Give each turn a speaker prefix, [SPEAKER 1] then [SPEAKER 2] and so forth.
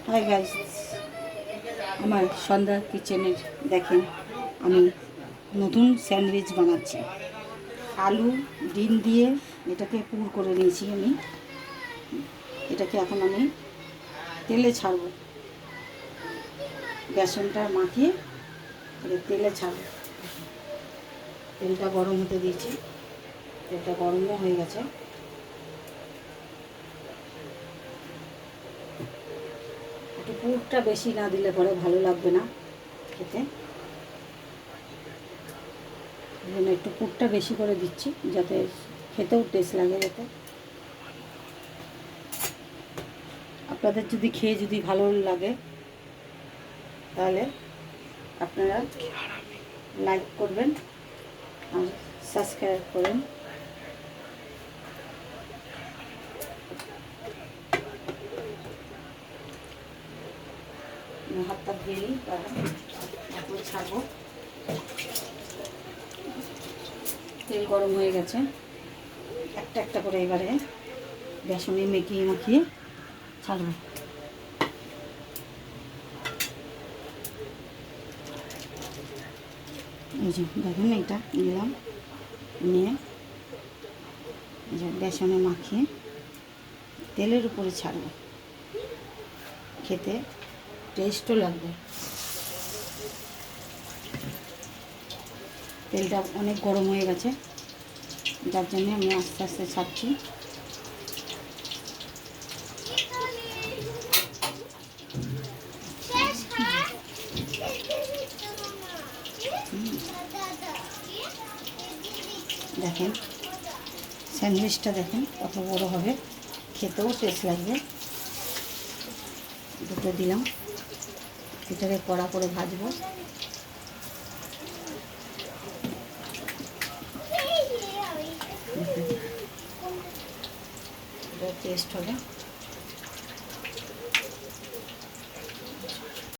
[SPEAKER 1] Hi guys, আমার সন্ধ্যা কিচেনের দেখেন আমি নতুন স্যান্ডউইচ বানাচ্ছি। আলু ডিম দিয়ে এটাকে পুর করে নিয়েছি আমি। এটাকে এখন আমি তেলে ছাড়বো, বেসনটা মাখিয়ে তেলে ছাড়বো। তেলটা গরম হতে দিয়েছি, তেলটা গরমও হয়ে গেছে। একটু পুরটা বেশি না দিলে পরে ভালো লাগবে না খেতে, এই জন্য একটু পুরটা বেশি করে দিচ্ছি যাতে খেতেও টেস্ট লাগে। যাতে আপনাদের যদি খেয়ে যদি ভালো লাগে তাহলে আপনারা লাইক করবেন আর সাবস্ক্রাইব করবেন। হাতটা ধুয়ে নিই, তারপর ছাড়বো। তেল গরম হয়ে গেছে, একটা একটা করে এবারে বেসনে মাখিয়ে মাখিয়ে ছাড়বো। এই যে দেখুন, এটা নিলাম, নিয়ে এই যে বেসনে মাখিয়ে তেলের উপরে ছাড়বো, খেতে টেস্টও লাগবে। তেলটা অনেক গরম হয়ে গেছে, যার জন্য আমি আস্তে আস্তে ছাড়ছি। দেখেন স্যান্ডউইচটা দেখেন কত বড় হবে, খেতেও টেস্ট লাগবে। দুটো দিলাম, এটাকে কড়া করে ভাজবো। এটা টেস্ট হবে।